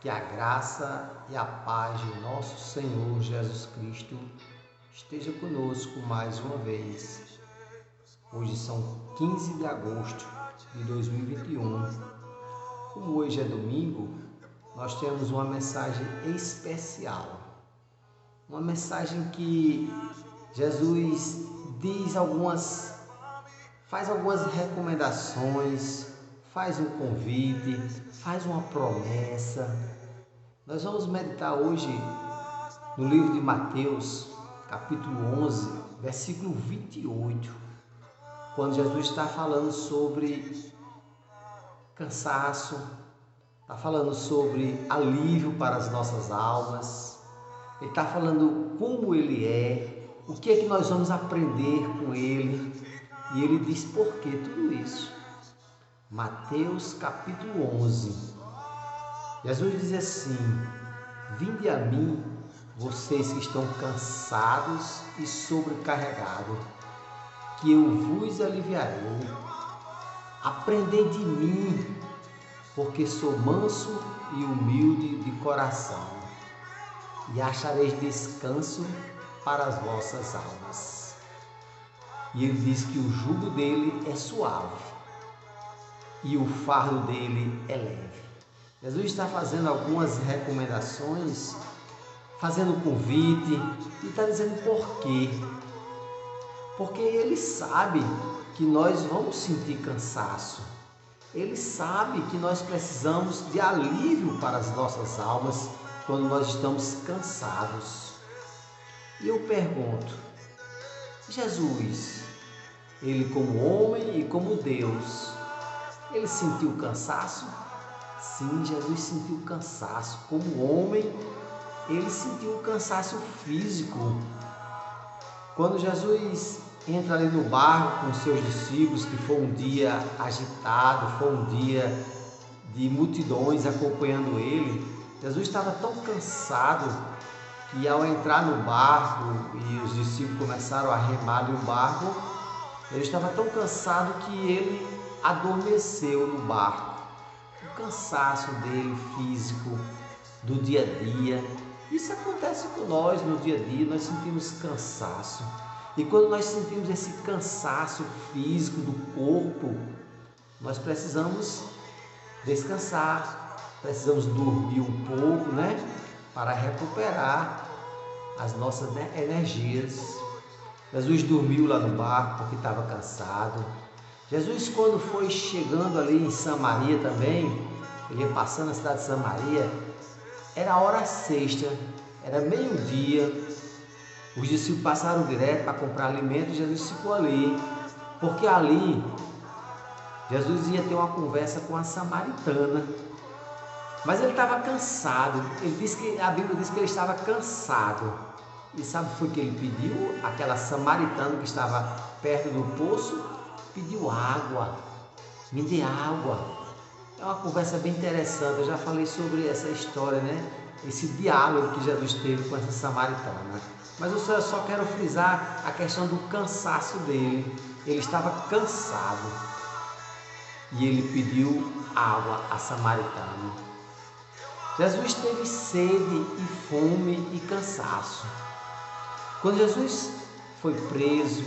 Que a graça e a paz de nosso Senhor Jesus Cristo esteja conosco mais uma vez. Hoje são 15 de agosto de 2021. Como hoje é domingo, nós temos uma mensagem especial. Uma mensagem que Jesus faz algumas recomendações, faz um convite, faz uma promessa. Nós vamos meditar hoje no livro de Mateus, capítulo 11, versículo 28, quando Jesus está falando sobre cansaço, está falando sobre alívio para as nossas almas, ele está falando como ele é, o que é que nós vamos aprender com ele, e ele diz por que tudo isso. Mateus capítulo 11. Jesus diz assim: vinde a mim, vocês que estão cansados e sobrecarregados, que eu vos aliviarei. Aprendei de mim, porque sou manso e humilde de coração, e achareis descanso para as vossas almas. E ele diz que o jugo dele é suave e o fardo dele é leve. Jesus está fazendo algumas recomendações, fazendo convite, e está dizendo por quê. Porque ele sabe que nós vamos sentir cansaço. Ele sabe que nós precisamos de alívio para as nossas almas quando nós estamos cansados. E eu pergunto, Jesus, ele como homem e como Deus, ele sentiu cansaço? Sim, Jesus sentiu cansaço. Como homem, ele sentiu um cansaço físico. Quando Jesus entra ali no barco com seus discípulos, que foi um dia agitado, foi um dia de multidões acompanhando ele, Jesus estava tão cansado que ao entrar no barco e os discípulos começaram a remar ali o barco, ele estava tão cansado que ele adormeceu no barco. O cansaço dele físico, do dia a dia. Isso acontece com nós no dia a dia, nós sentimos cansaço. E quando nós sentimos esse cansaço físico do corpo, nós precisamos descansar, precisamos dormir um pouco, para recuperar as nossas energias. Jesus dormiu lá no barco porque estava cansado. Jesus, quando foi chegando ali em Samaria também, ele ia passando a cidade de Samaria, era a hora sexta, era meio-dia, os discípulos passaram direto para comprar alimento e Jesus ficou ali, porque ali Jesus ia ter uma conversa com a samaritana, mas ele estava cansado. A Bíblia diz que ele estava cansado, e sabe o que foi que ele pediu? Aquela samaritana que estava perto do poço pediu água, me dê água. É uma conversa bem interessante, eu já falei sobre essa história, esse diálogo que Jesus teve com essa samaritana. Mas eu só quero frisar a questão do cansaço dele. Ele estava cansado e ele pediu água à samaritana. Jesus teve sede e fome e cansaço. Quando Jesus foi preso,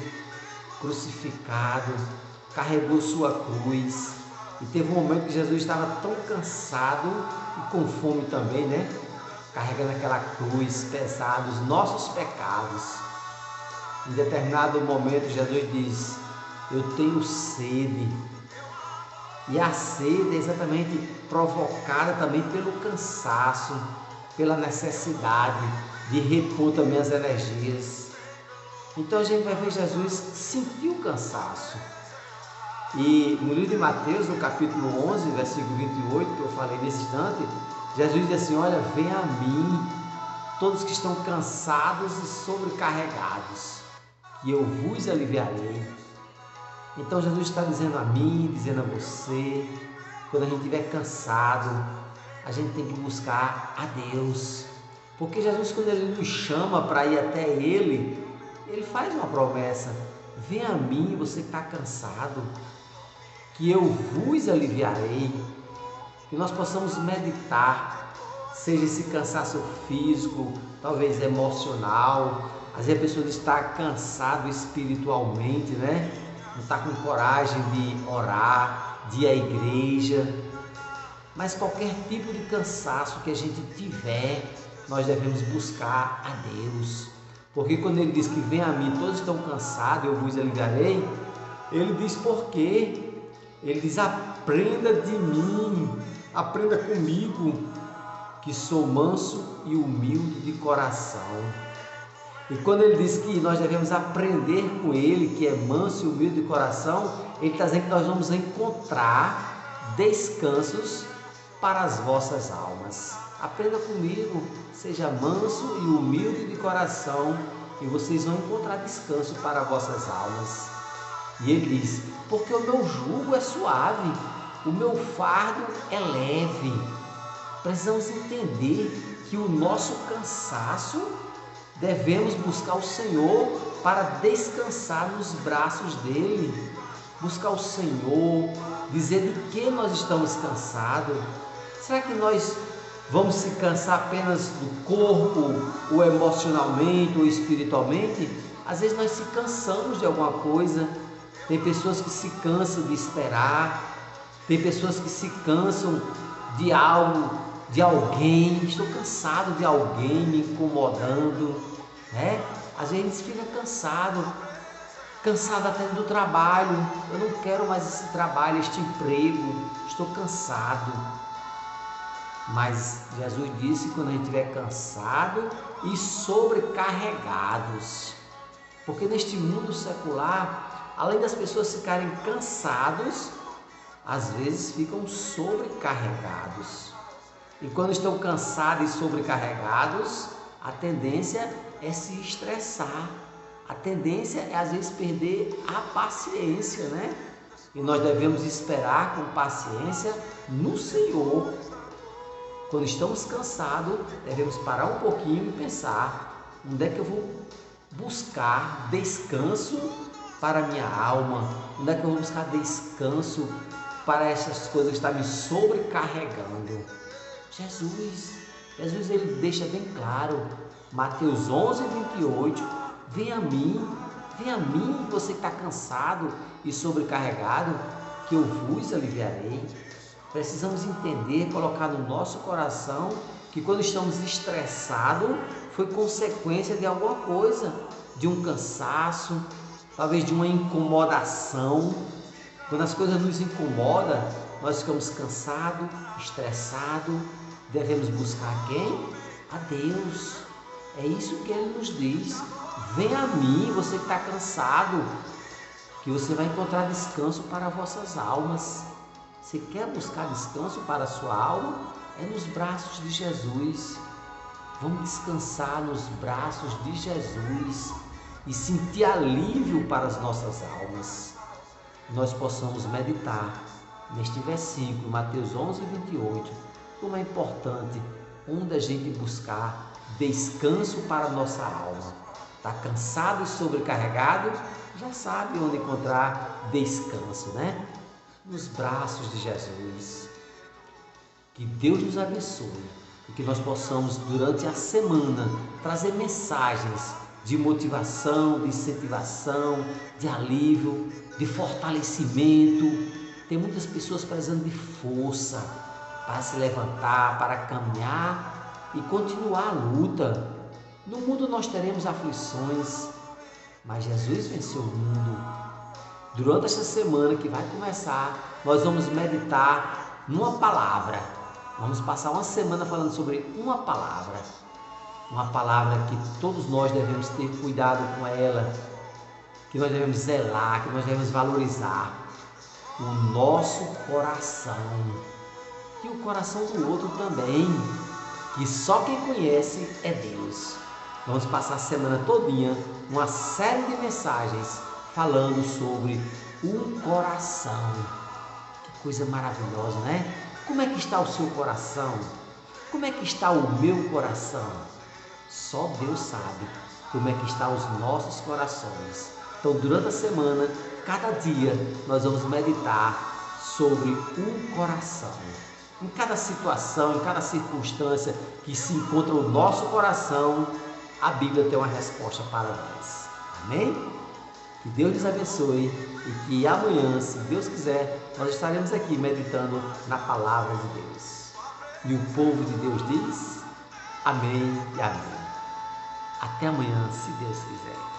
crucificado, carregou sua cruz, e teve um momento que Jesus estava tão cansado e com fome também, carregando aquela cruz pesada, os nossos pecados. Em determinado momento Jesus diz: eu tenho sede. E a sede é exatamente provocada também pelo cansaço, pela necessidade de repor também as energias. Então a gente vai ver Jesus sentiu o cansaço. E no livro de Mateus, no capítulo 11, versículo 28, que eu falei nesse instante, Jesus diz assim: olha, venha a mim, todos que estão cansados e sobrecarregados, que eu vos aliviarei. Então Jesus está dizendo a mim, dizendo a você, quando a gente estiver cansado, a gente tem que buscar a Deus. Porque Jesus, quando Ele nos chama para ir até Ele, Ele faz uma promessa: vem a mim, você que está cansado, que eu vos aliviarei. Que nós possamos meditar seja esse cansaço físico, talvez emocional. Às vezes a pessoa está cansada espiritualmente, né? Não está com coragem de orar, de ir à igreja. Mas qualquer tipo de cansaço que a gente tiver, nós devemos buscar a Deus. Porque quando ele diz que vem a mim, todos estão cansados, eu vos aliviarei, ele diz por quê? Ele diz: aprenda de mim, aprenda comigo, que sou manso e humilde de coração. E quando ele diz que nós devemos aprender com ele, que é manso e humilde de coração, ele está dizendo que nós vamos encontrar descansos para as vossas almas. Aprenda comigo, seja manso e humilde de coração, e vocês vão encontrar descanso para vossas almas. E ele diz: porque o meu jugo é suave, o meu fardo é leve. Precisamos entender que o nosso cansaço devemos buscar o Senhor para descansar nos braços dele. Buscar o Senhor, dizer de que nós estamos cansados. Será que nós vamos se cansar apenas do corpo, ou emocionalmente, ou espiritualmente? Às vezes nós se cansamos de alguma coisa. Tem pessoas que se cansam de esperar, tem pessoas que se cansam de algo, de alguém. Estou cansado de alguém me incomodando, né? Às vezes a gente fica cansado até do trabalho. Eu não quero mais esse trabalho, este emprego, estou cansado. Mas Jesus disse: quando a gente estiver cansado e sobrecarregados. Porque neste mundo secular, além das pessoas ficarem cansados, às vezes ficam sobrecarregados. E quando estão cansados e sobrecarregados, a tendência é se estressar. A tendência é às vezes perder a paciência, né? E nós devemos esperar com paciência no Senhor. Quando estamos cansados, devemos parar um pouquinho e pensar: onde é que eu vou buscar descanso para a minha alma? Onde é que eu vou buscar descanso para essas coisas que estão me sobrecarregando? Jesus ele deixa bem claro, Mateus 11:28, vem a mim, você que está cansado e sobrecarregado, que eu vos aliviarei. Precisamos entender, colocar no nosso coração que quando estamos estressados, foi consequência de alguma coisa, de um cansaço, talvez de uma incomodação. Quando as coisas nos incomodam, nós ficamos cansados, estressados. Devemos buscar quem? A Deus. É isso que Ele nos diz: vem a mim, você que está cansado, que você vai encontrar descanso para vossas almas. Você quer buscar descanso para a sua alma? É nos braços de Jesus. Vamos descansar nos braços de Jesus e sentir alívio para as nossas almas. Nós possamos meditar neste versículo, Mateus 11:28, como é importante onde a gente buscar descanso para a nossa alma. Está cansado e sobrecarregado? Já sabe onde encontrar descanso, né? Nos braços de Jesus. Que Deus nos abençoe e que nós possamos, durante a semana, trazer mensagens de motivação, de incentivação, de alívio, de fortalecimento. Tem muitas pessoas precisando de força para se levantar, para caminhar e continuar a luta. No mundo nós teremos aflições, mas Jesus venceu o mundo. Durante esta semana que vai começar, nós vamos meditar numa palavra. Vamos passar uma semana falando sobre uma palavra que todos nós devemos ter cuidado com ela, que nós devemos zelar, que nós devemos valorizar: o nosso coração e o coração do outro também, que só quem conhece é Deus. Vamos passar a semana todinha uma série de mensagens falando sobre o coração. Que coisa maravilhosa, né? Como é que está o seu coração? Como é que está o meu coração? Só Deus sabe como é que estão os nossos corações. Então, durante a semana, cada dia, nós vamos meditar sobre o coração. Em cada situação, em cada circunstância que se encontra o nosso coração, a Bíblia tem uma resposta para nós. Amém? Que Deus lhes abençoe e que amanhã, se Deus quiser, nós estaremos aqui meditando na palavra de Deus. E o povo de Deus diz: amém e amém. Até amanhã, se Deus quiser.